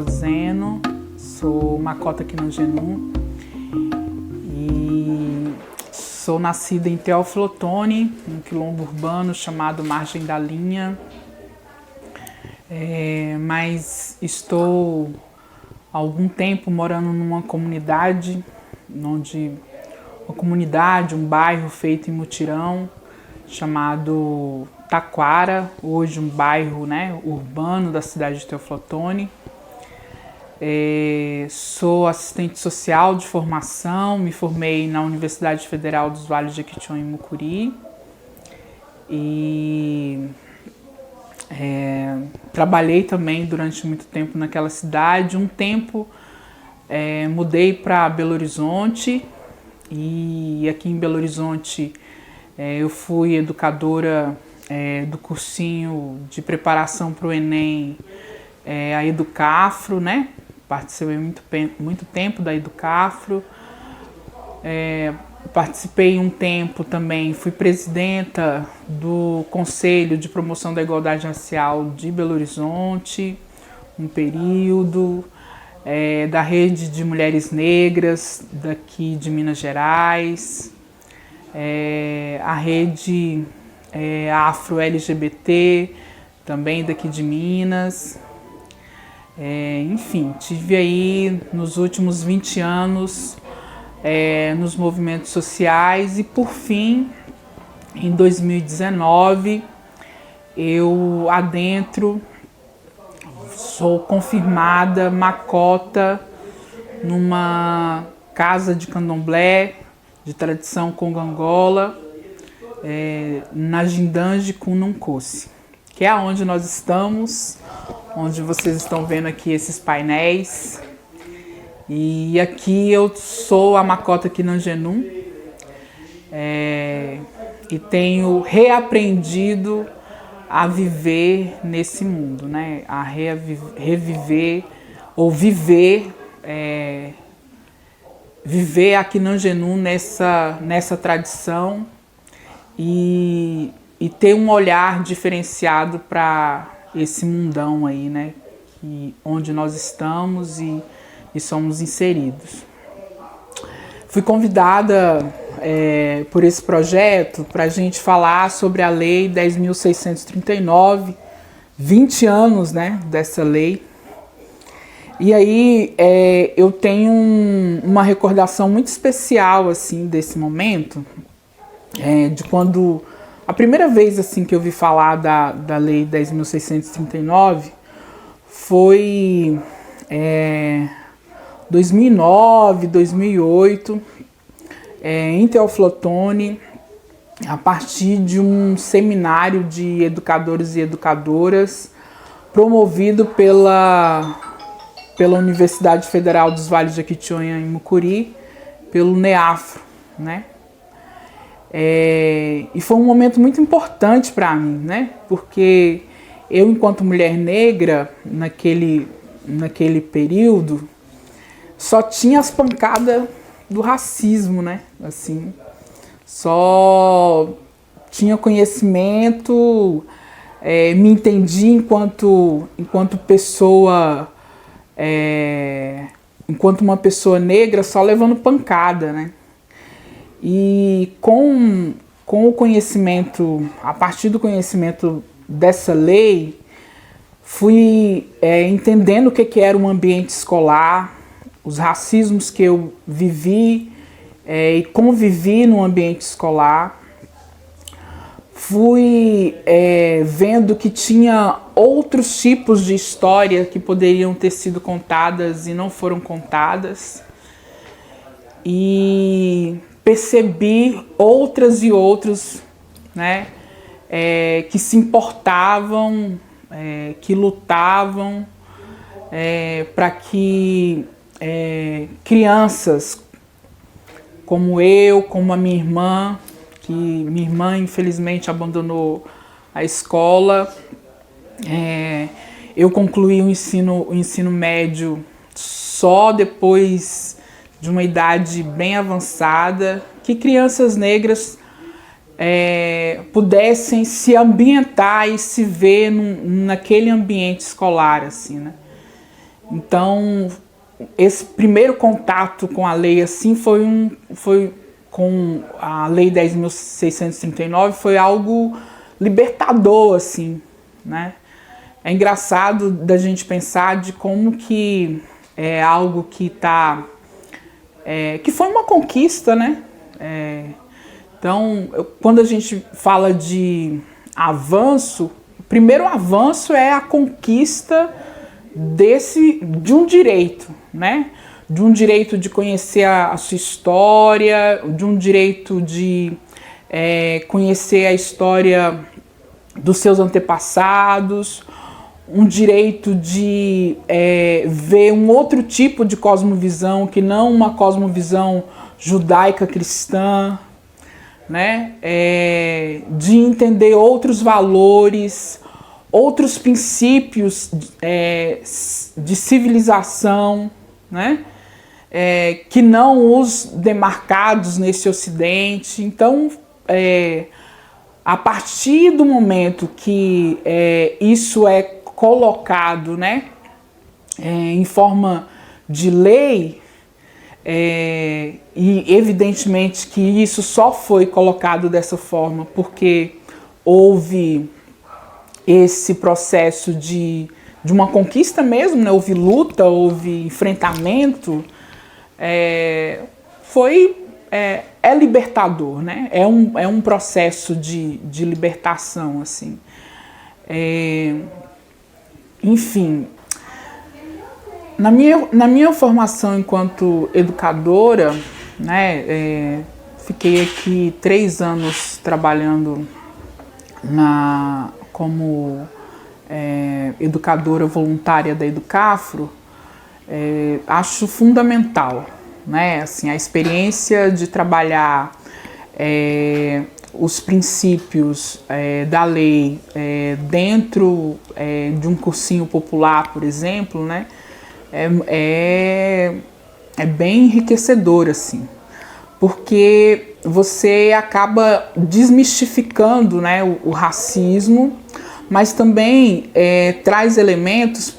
Gustavo Zeno, sou Makota Kinanjenu e sou nascida em Teófilo Otoni, um quilombo urbano chamado Margem da Linha, mas estou há algum tempo morando numa comunidade, um bairro feito em mutirão, chamado Taquara, hoje um bairro, urbano da cidade de Teófilo Otoni. Sou assistente social de formação, me formei na Universidade Federal dos Vales de Jequitinhonha e Mucuri e trabalhei também durante muito tempo naquela cidade. Um tempo mudei para Belo Horizonte e aqui em Belo Horizonte eu fui educadora do cursinho de preparação para o Enem, a Educafro, Participei muito tempo da Educafro. Participei um tempo também, fui presidenta do Conselho de Promoção da Igualdade Racial de Belo Horizonte, um período, da Rede de Mulheres Negras daqui de Minas Gerais, a Rede Afro-LGBT, também daqui de Minas. Enfim, tive aí nos últimos 20 anos nos movimentos sociais e, por fim, em 2019, eu adentro, sou confirmada Makota numa casa de candomblé de tradição congo-angola, na Jindanji Kununkosi, que é onde nós estamos, onde vocês estão vendo aqui esses painéis. E aqui eu sou a Makota Kinanjenu e tenho reaprendido a viver nesse mundo, a reviver ou viver a Kinanjenu nessa tradição e ter um olhar diferenciado para esse mundão aí, onde nós estamos e somos inseridos. Fui convidada por esse projeto para a gente falar sobre a Lei 10.639, 20 anos dessa lei. E aí eu tenho uma recordação muito especial assim, desse momento, de quando a primeira vez assim, que eu ouvi falar da Lei 10.639 foi 2009, 2008, em Teófilo Otoni, a partir de um seminário de educadores e educadoras promovido pela Universidade Federal dos Vales de Jequitinhonha e Mucuri, pelo NEAFRO, e foi um momento muito importante para mim, porque eu, enquanto mulher negra, naquele período, só tinha as pancadas do racismo, assim, só tinha conhecimento, me entendi enquanto pessoa, enquanto uma pessoa negra, só levando pancada, E com o conhecimento, a partir do conhecimento dessa lei, fui entendendo o que era um ambiente escolar, os racismos que eu vivi e convivi no ambiente escolar. Fui vendo que tinha outros tipos de história que poderiam ter sido contadas e não foram contadas. E percebi outras e outros, que se importavam, que lutavam para que crianças como eu, como a minha irmã, que minha irmã infelizmente abandonou a escola, eu concluí o ensino médio só depois de uma idade bem avançada, que crianças negras pudessem se ambientar e se ver naquele ambiente escolar, assim, Então, esse primeiro contato com a lei assim foi com a Lei 10.639, foi algo libertador, assim, né? É engraçado da gente pensar de como que é algo que que foi uma conquista, né? Então, quando a gente fala de avanço, o primeiro avanço é a conquista de um direito, né? De um direito de conhecer a sua história, de um direito de conhecer a história dos seus antepassados, um direito de ver um outro tipo de cosmovisão que não uma cosmovisão judaica cristã, né? De entender outros valores, outros princípios de civilização, né? Que não os demarcados nesse Ocidente. Então, a partir do momento que isso é colocado, né, em forma de lei, e evidentemente que isso só foi colocado dessa forma porque houve esse processo de uma conquista mesmo, né? Houve luta, houve enfrentamento, é libertador, né? É um processo de libertação, assim. Enfim, na minha formação enquanto educadora, né, fiquei aqui 3 anos trabalhando como educadora voluntária da Educafro. Acho fundamental, né, assim, a experiência de trabalhar os princípios da lei dentro de um cursinho popular, por exemplo, né, é bem enriquecedor, assim, porque você acaba desmistificando, né, o racismo, mas também traz elementos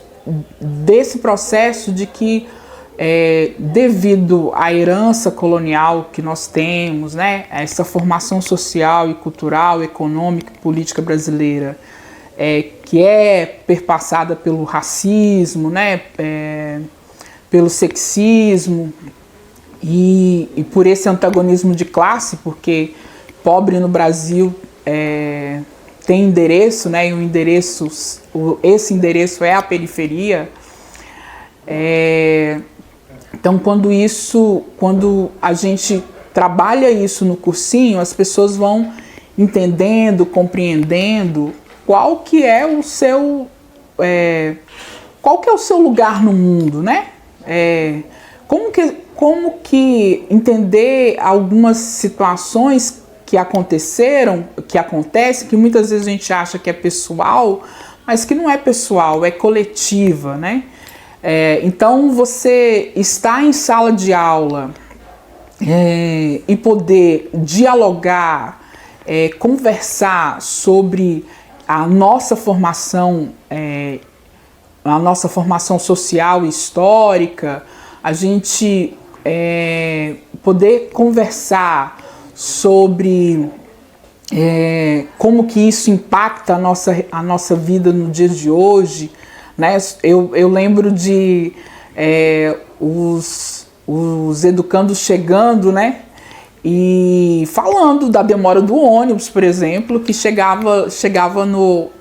desse processo de que devido à herança colonial que nós temos, né, essa formação social e cultural, econômica e política brasileira, que é perpassada pelo racismo, né, pelo sexismo e por esse antagonismo de classe, porque pobre no Brasil tem endereço, né, e esse endereço é a periferia. Então, quando a gente trabalha isso no cursinho, as pessoas vão entendendo, compreendendo qual que é o seu lugar no mundo, né? Como que entender algumas situações que acontecem, que muitas vezes a gente acha que é pessoal, mas que não é pessoal, é coletiva, né? Então, você está em sala de aula e poder dialogar, conversar sobre a nossa formação social e histórica, a gente poder conversar sobre como que isso impacta a nossa vida no dia de hoje, né? Eu lembro de os educandos chegando, né? E falando da demora do ônibus, por exemplo, que chegava no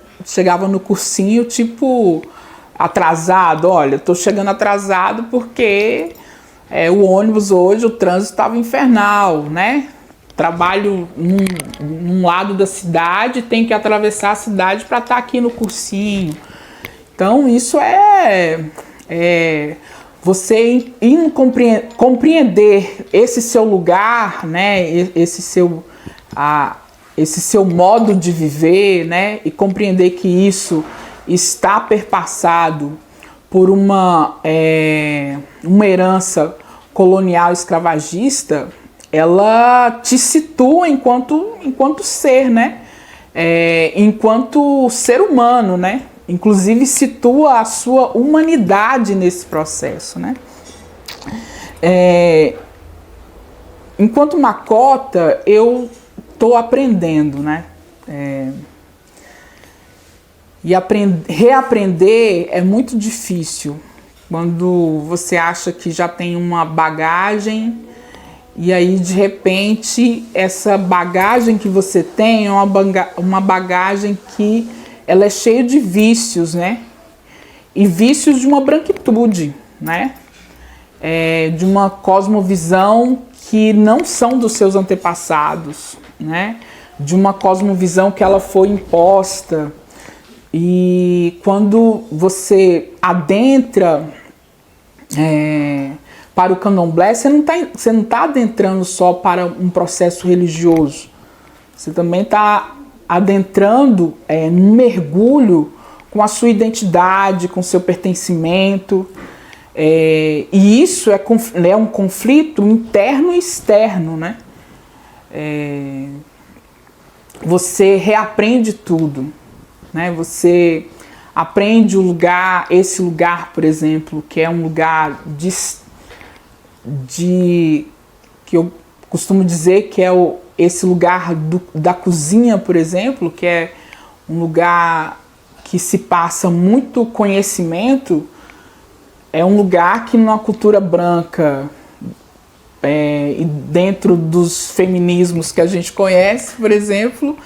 cursinho, tipo, atrasado. Olha, tô chegando atrasado porque o ônibus hoje, o trânsito estava infernal, né? Trabalho num lado da cidade, tem que atravessar a cidade para estar aqui no cursinho. Então, isso você compreender esse seu lugar, né? Esse seu modo de viver, né? E compreender que isso está perpassado por uma herança colonial escravagista, ela te situa enquanto ser, né? Enquanto ser humano, né? inclusive situa a sua humanidade nesse processo, né? Enquanto Makota, eu estou aprendendo, né? E reaprender é muito difícil quando você acha que já tem uma bagagem e aí de repente essa bagagem que você tem é uma bagagem que ela é cheia de vícios, né? E vícios de uma branquitude, né? De uma cosmovisão que não são dos seus antepassados, né? De uma cosmovisão que ela foi imposta. E quando você adentra para o candomblé, você não tá adentrando só para um processo religioso. Você também está adentrando num mergulho com a sua identidade, com o seu pertencimento. E isso é um conflito interno e externo, né? Você reaprende tudo. Né? Você aprende esse lugar, por exemplo, que é um lugar que eu costumo dizer que é esse lugar da cozinha, por exemplo, que é um lugar que se passa muito conhecimento, é um lugar que numa cultura branca e dentro dos feminismos que a gente conhece, por exemplo,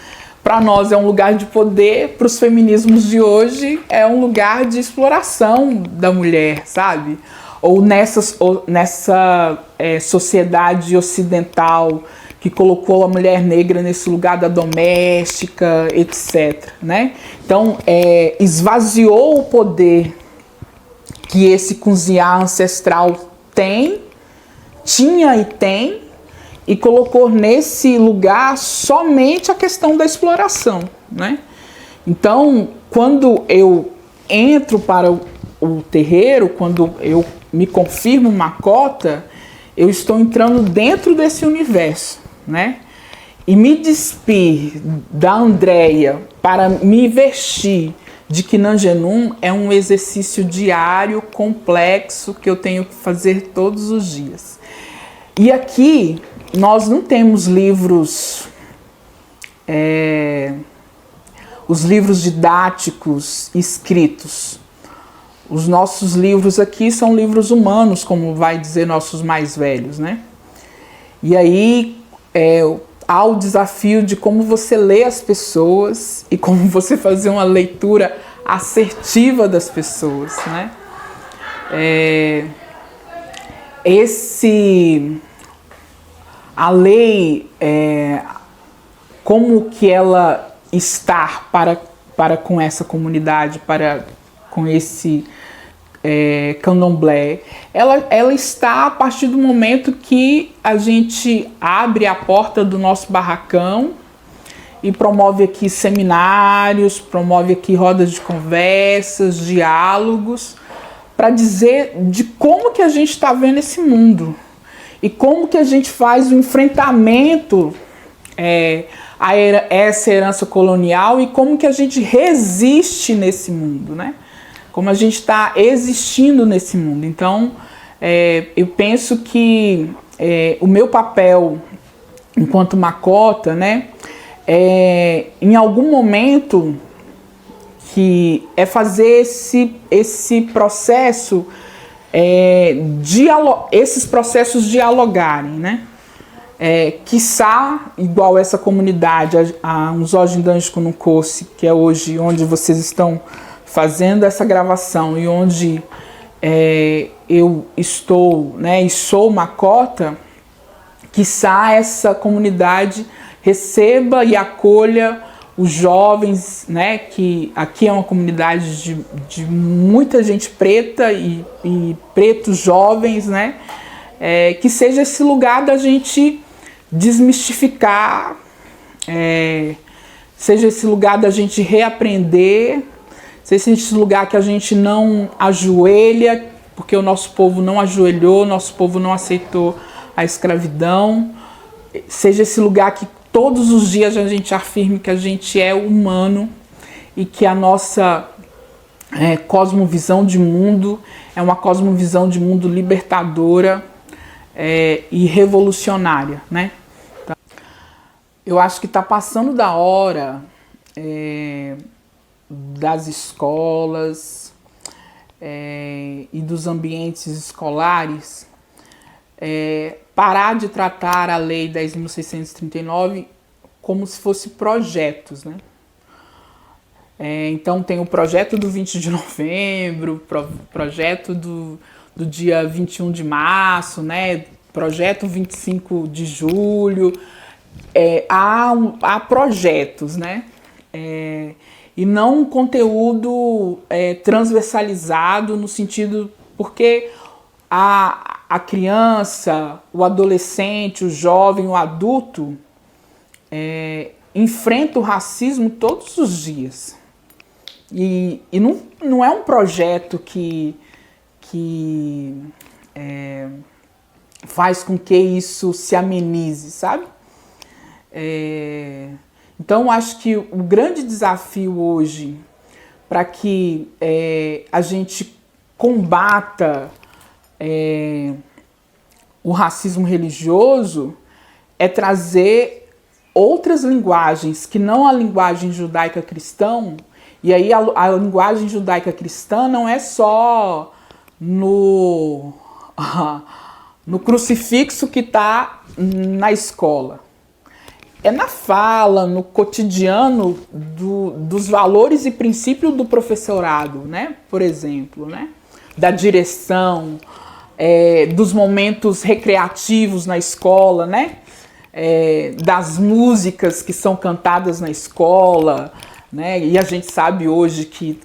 para nós é um lugar de poder, para os feminismos de hoje é um lugar de exploração da mulher, sabe? Ou nessa sociedade ocidental que colocou a mulher negra nesse lugar da doméstica, etc. Né? Então, esvaziou o poder que esse cozinhar ancestral tinha e tem, e colocou nesse lugar somente a questão da exploração, né? Então, quando eu entro para o terreiro, quando eu me confirmo Makota, eu estou entrando dentro desse universo, né? E me despir da Andréia para me vestir de Kinangenum é um exercício diário, complexo, que eu tenho que fazer todos os dias. E aqui nós não temos livros, os livros didáticos escritos. Os nossos livros aqui são livros humanos, como vai dizer nossos mais velhos, né? E aí há o desafio de como você lê as pessoas e como você fazer uma leitura assertiva das pessoas, né? A lei, como que ela está para com essa comunidade, com esse candomblé, ela está a partir do momento que a gente abre a porta do nosso barracão e promove aqui seminários, promove aqui rodas de conversas, diálogos, para dizer de como que a gente está vendo esse mundo e como que a gente faz o enfrentamento a essa herança colonial e como que a gente resiste nesse mundo, né? Como a gente está existindo nesse mundo. Então, eu penso que o meu papel enquanto Makota, né, em algum momento que é fazer esse processo, esses processos dialogarem, né? Quiçá, igual essa comunidade, a Nzojindanji Kununkosi, que é hoje onde vocês estão fazendo essa gravação e onde eu estou, né, e sou Makota, quiçá essa comunidade receba e acolha os jovens, né, que aqui é uma comunidade de muita gente preta e pretos jovens, né, que seja esse lugar da gente desmistificar, seja esse lugar da gente reaprender, seja esse lugar que a gente não ajoelha, porque o nosso povo não ajoelhou, nosso povo não aceitou a escravidão, seja esse lugar que todos os dias a gente afirme que a gente é humano e que a nossa cosmovisão de mundo, é uma cosmovisão de mundo libertadora e revolucionária, né? Eu acho que está passando da hora das escolas e dos ambientes escolares parar de tratar a Lei 10.639 como se fosse projetos, né? Então tem o projeto do 20 de novembro, projeto do dia 21 de março, né? Projeto 25 de julho. Há projetos, né? E não um conteúdo transversalizado no sentido... Porque a criança, o adolescente, o jovem, o adulto enfrenta o racismo todos os dias. E não é um projeto que faz com que isso se amenize, sabe? Então, acho que o grande desafio hoje para que a gente combata o racismo religioso é trazer outras linguagens que não a linguagem judaica cristã. E aí a linguagem judaica cristã não é só no crucifixo que está na escola. É na fala, no cotidiano dos valores e princípios do professorado, né? Por exemplo, né? Da direção, dos momentos recreativos na escola, né? Das músicas que são cantadas na escola, né? E a gente sabe hoje que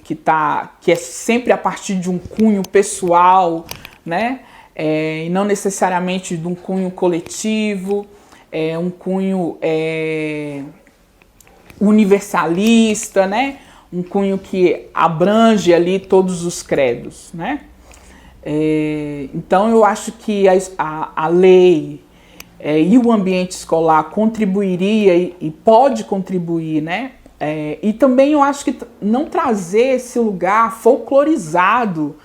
é sempre a partir de um cunho pessoal, né? E não necessariamente de um cunho coletivo, um cunho universalista, né? Um cunho que abrange ali todos os credos, né? Então eu acho que a lei e o ambiente escolar contribuiria e pode contribuir, né? E também eu acho que não trazer esse lugar folclorizado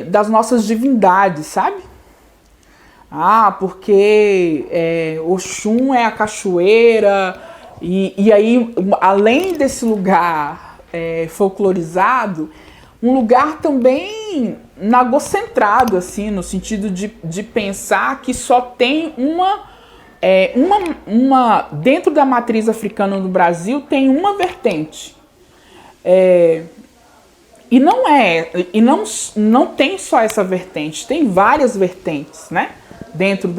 das nossas divindades, sabe? Porque Oxum é a cachoeira, e aí, além desse lugar folclorizado, um lugar também nagocentrado, assim, no sentido de pensar que só tem dentro da matriz africana no Brasil tem uma vertente. E não tem só essa vertente, tem várias vertentes, né? Dentro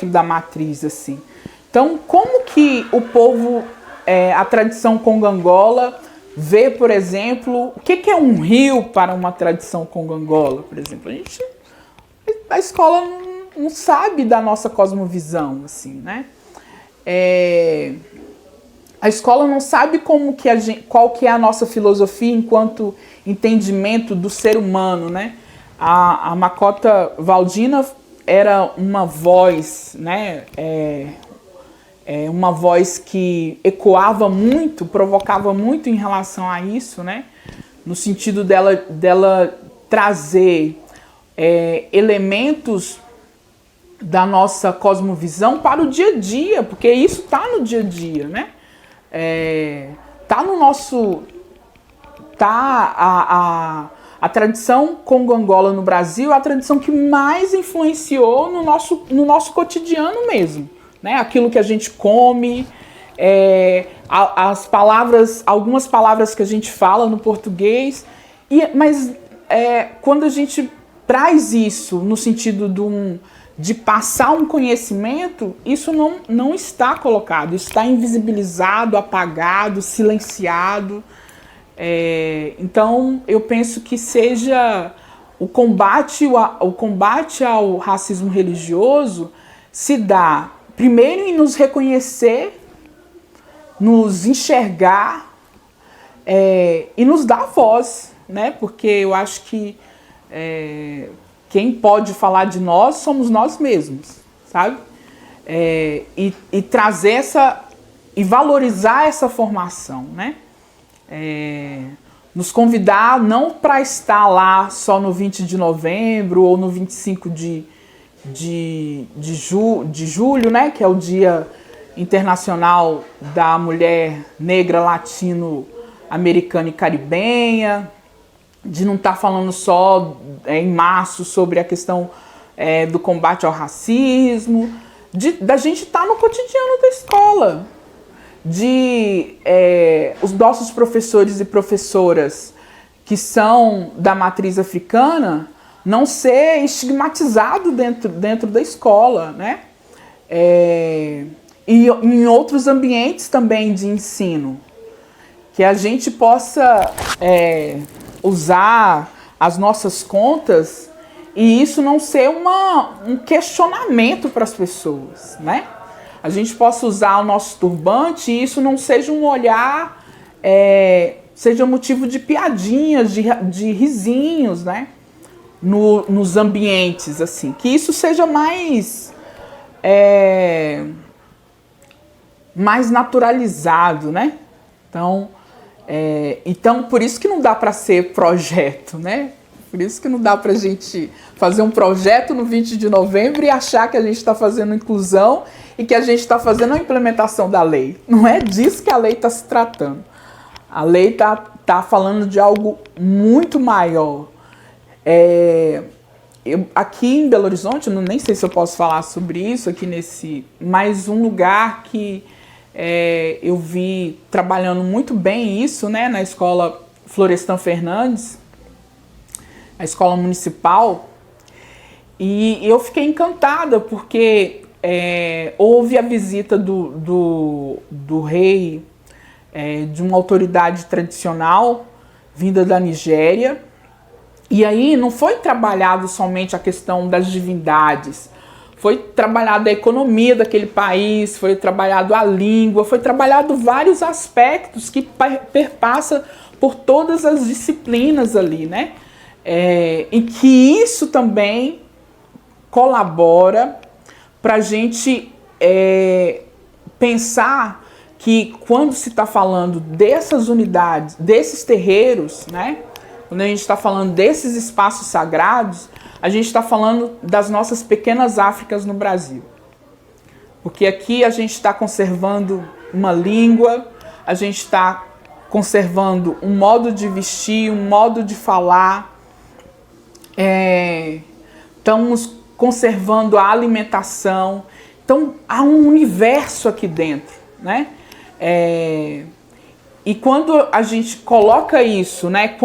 da matriz, assim. Então, como que o povo, a tradição congo-angola, vê, por exemplo, o que é um rio para uma tradição congo-angola, por exemplo? A escola não sabe da nossa cosmovisão, assim, né? A escola não sabe qual que é a nossa filosofia enquanto entendimento do ser humano, né? A Makota Waldina era uma voz, né? Uma voz que ecoava muito, provocava muito em relação a isso, né? No sentido dela trazer elementos da nossa cosmovisão para o dia a dia, porque isso está no dia a dia, né? Tá no nosso... A tradição congo-angola no Brasil é a tradição que mais influenciou no nosso cotidiano mesmo, né? Aquilo que a gente come, algumas palavras que a gente fala no português, mas quando a gente traz isso no sentido de passar um conhecimento, isso não está colocado, isso está invisibilizado, apagado, silenciado. Então eu penso que seja o combate ao racismo religioso se dá primeiro em nos reconhecer, nos enxergar e nos dar voz, né? Porque eu acho que quem pode falar de nós somos nós mesmos, sabe? E trazer e valorizar essa formação, né? nos convidar não para estar lá só no 20 de novembro ou no 25 de julho, né, que é o Dia Internacional da Mulher Negra, Latino-Americana e Caribenha, de não estar falando só em março sobre a questão do combate ao racismo, da gente estar no cotidiano da escola, os nossos professores e professoras que são da matriz africana não ser estigmatizado dentro da escola, né? E em outros ambientes também de ensino, que a gente possa usar as nossas contas e isso não ser um questionamento para as pessoas, né? A gente possa usar o nosso turbante e isso não seja um olhar, seja motivo de piadinhas, de risinhos, né? Nos ambientes, assim. Que isso seja mais naturalizado, né? Então, por isso que não dá para ser projeto, né? Por isso que não dá para a gente fazer um projeto no 20 de novembro e achar que a gente está fazendo inclusão e que a gente está fazendo a implementação da lei. Não é disso que a lei está se tratando. A lei tá falando de algo muito maior. Aqui em Belo Horizonte, nem sei se eu posso falar sobre isso aqui mas um lugar que eu vi trabalhando muito bem isso, né, na escola Florestan Fernandes, a escola municipal, e eu fiquei encantada porque houve a visita do rei, de uma autoridade tradicional vinda da Nigéria, e aí não foi trabalhado somente a questão das divindades, foi trabalhada a economia daquele país, foi trabalhado a língua, foi trabalhado vários aspectos que perpassa por todas as disciplinas ali, né? E que isso também colabora para a gente pensar que quando se está falando dessas unidades, desses terreiros, né? Quando a gente está falando desses espaços sagrados, a gente está falando das nossas pequenas Áfricas no Brasil. Porque aqui a gente está conservando uma língua, a gente está conservando um modo de vestir, um modo de falar, estamos conservando a alimentação. Então há um universo aqui dentro, né? E quando a gente coloca isso, né?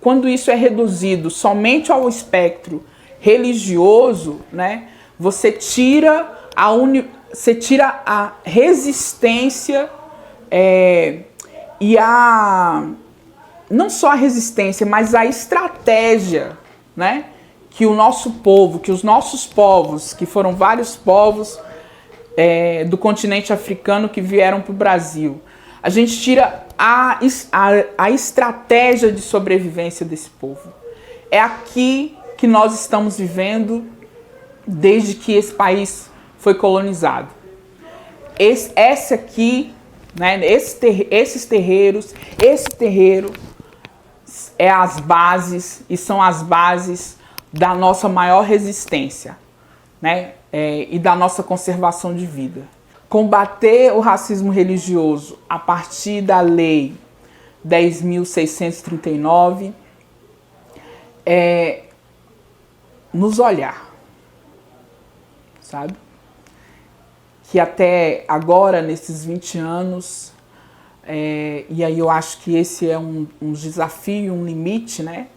Quando isso é reduzido somente ao espectro religioso, né? Você tira a resistência não só a resistência, mas a estratégia, né? Que o nosso povo, que os nossos povos, que foram vários povos do continente africano que vieram para o Brasil, a gente tira a estratégia de sobrevivência desse povo. É aqui que nós estamos vivendo desde que esse país foi colonizado. Esse aqui, né, esses terreiros, esse terreiro é as bases e são as bases da nossa maior resistência, né, e da nossa conservação de vida. Combater o racismo religioso a partir da Lei 10.639 é nos olhar, sabe? Que até agora, nesses 20 anos, e aí eu acho que esse é um desafio, um limite, né,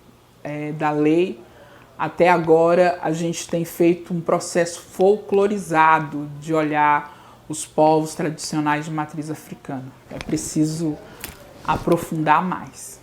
da lei. Até agora a gente tem feito um processo folclorizado de olhar os povos tradicionais de matriz africana. É preciso aprofundar mais.